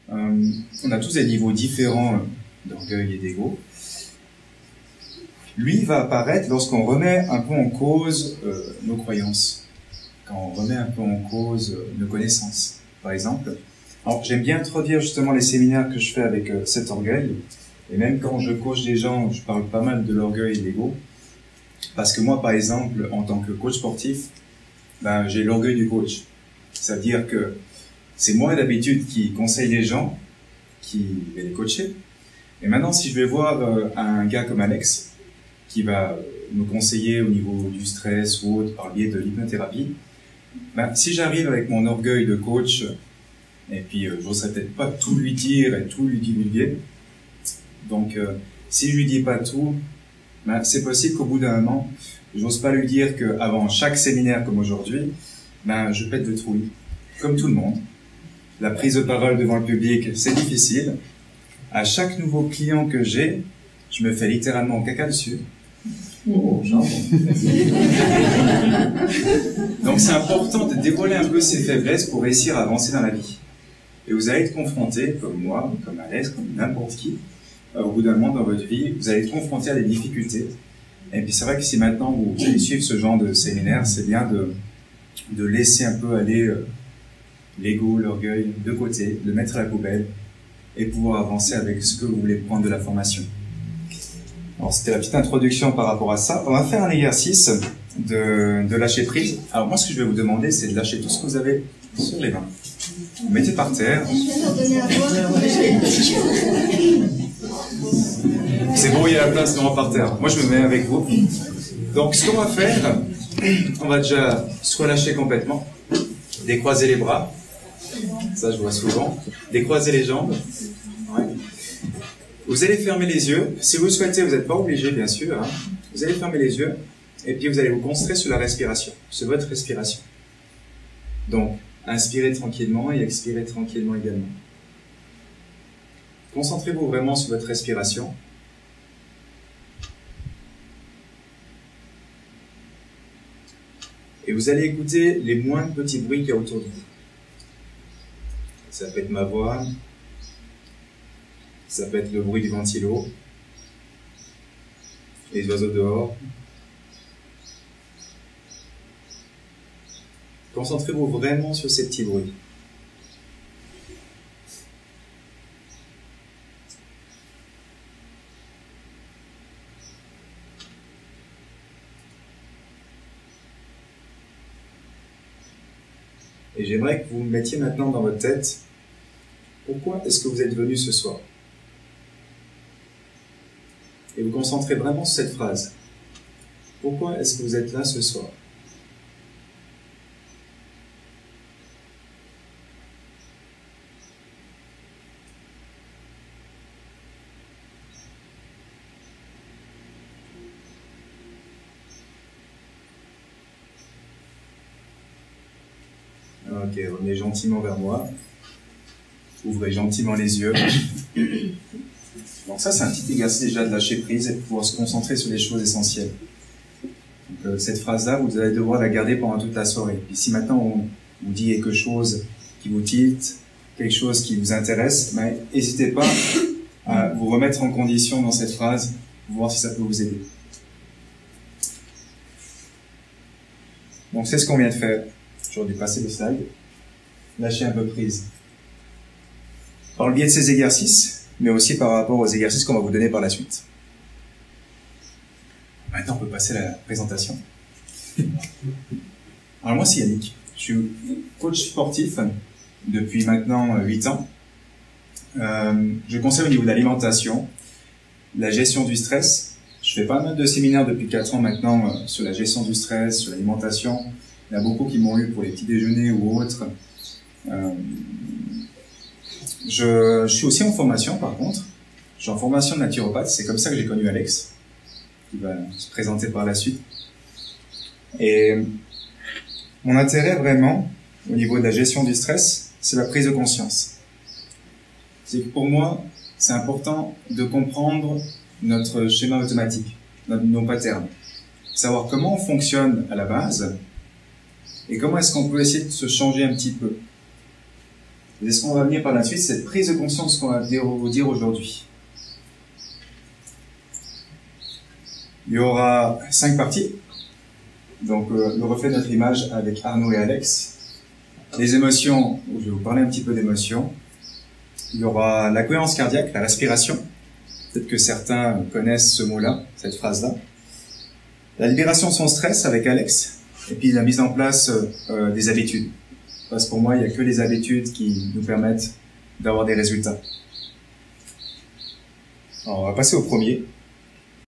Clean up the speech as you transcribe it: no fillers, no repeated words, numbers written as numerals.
On a tous des niveaux différents d'orgueil et d'ego. Lui va apparaître lorsqu'on remet un peu en cause nos croyances, quand on remet un peu en cause nos connaissances, par exemple. Alors, j'aime bien introduire justement les séminaires que je fais avec cet orgueil, et même quand je coach des gens, je parle pas mal de l'orgueil et de l'ego, parce que moi, par exemple, en tant que coach sportif, ben, j'ai l'orgueil du coach. C'est-à-dire que c'est moi d'habitude qui conseille les gens, qui vais les coacher. Et maintenant, si je vais voir un gars comme Alex, qui va me conseiller au niveau du stress ou autre par le biais de l'hypnothérapie, ben, si j'arrive avec mon orgueil de coach, et puis je n'oserais peut-être pas tout lui dire et tout lui divulguer, donc si je lui dis pas tout, ben, c'est possible qu'au bout d'un moment, j'ose pas lui dire qu'avant chaque séminaire comme aujourd'hui, ben, je pète de trouille, comme tout le monde. La prise de parole devant le public, c'est difficile. À chaque nouveau client que j'ai, je me fais littéralement caca dessus. Oh, genre. Donc c'est important de dévoiler un peu ses faiblesses pour réussir à avancer dans la vie. Et vous allez être confronté, comme moi, comme Alex, comme n'importe qui, au bout d'un moment dans votre vie, vous allez être confronté à des difficultés. Et puis c'est vrai que si maintenant vous allez suivre ce genre de séminaire, c'est bien de laisser un peu aller l'ego, l'orgueil de côté, de mettre à la poubelle et pouvoir avancer avec ce que vous voulez prendre de la formation. Alors c'était la petite introduction par rapport à ça. On va faire un exercice de lâcher prise. Alors moi ce que je vais vous demander c'est de lâcher tout ce que vous avez sur les mains. Vous mettez par terre. C'est bon, il y a la place devant par terre. Moi je me mets avec vous. Donc ce qu'on va faire, on va déjà soit lâcher complètement, décroiser les bras. Ça je vois souvent. Décroiser les jambes. Ouais. Vous allez fermer les yeux. Si vous le souhaitez, vous n'êtes pas obligé, bien sûr. Hein. Vous allez fermer les yeux et puis vous allez vous concentrer sur la respiration, sur votre respiration. Donc, inspirez tranquillement et expirez tranquillement également. Concentrez-vous vraiment sur votre respiration. Et vous allez écouter les moindres petits bruits qu'il y a autour de vous. Ça peut être ma voix. Ça peut être le bruit du ventilo, les oiseaux dehors. Concentrez-vous vraiment sur ces petits bruits. Et j'aimerais que vous mettiez maintenant dans votre tête, pourquoi est-ce que vous êtes venu ce soir ? Et vous concentrez vraiment sur cette phrase. Pourquoi est-ce que vous êtes là ce soir? Ok, revenez gentiment vers moi. Ouvrez gentiment les yeux. Donc ça, c'est un petit exercice déjà de lâcher prise et de pouvoir se concentrer sur les choses essentielles. Donc, cette phrase-là, vous allez devoir la garder pendant toute la soirée. Et si maintenant on vous dit quelque chose qui vous tilte, quelque chose qui vous intéresse, ben, n'hésitez pas à vous remettre en condition dans cette phrase, pour voir si ça peut vous aider. Donc c'est ce qu'on vient de faire. J'aurais dû passer le slide. Lâcher un peu prise. Par le biais de ces exercices, mais aussi par rapport aux exercices qu'on va vous donner par la suite. Maintenant, on peut passer à la présentation. Alors moi, c'est Yannick. Je suis coach sportif depuis maintenant 8 ans. Je conseille au niveau de l'alimentation, la gestion du stress. Je fais pas mal de séminaires depuis 4 ans maintenant sur la gestion du stress, sur l'alimentation. Il y a beaucoup qui m'ont eu pour les petits déjeuners ou autres. Je suis aussi en formation par contre. Je suis en formation de naturopathe. C'est comme ça que j'ai connu Alex, qui va se présenter par la suite. Et mon intérêt vraiment, au niveau de la gestion du stress, c'est la prise de conscience. C'est que pour moi, c'est important de comprendre notre schéma automatique, nos patterns. Savoir comment on fonctionne à la base et comment est-ce qu'on peut essayer de se changer un petit peu. Et ce qu'on va venir par la suite, c'est cette prise de conscience qu'on va vous dire aujourd'hui. Il y aura 5 parties. Donc, le reflet de notre image avec Arnaud et Alex. Les émotions, je vais vous parler un petit peu d'émotions. Il y aura la cohérence cardiaque, la respiration. Peut-être que certains connaissent ce mot-là, cette phrase-là. La libération de son stress avec Alex. Et puis la mise en place des habitudes. Parce que pour moi, il n'y a que les habitudes qui nous permettent d'avoir des résultats. Alors, on va passer au premier.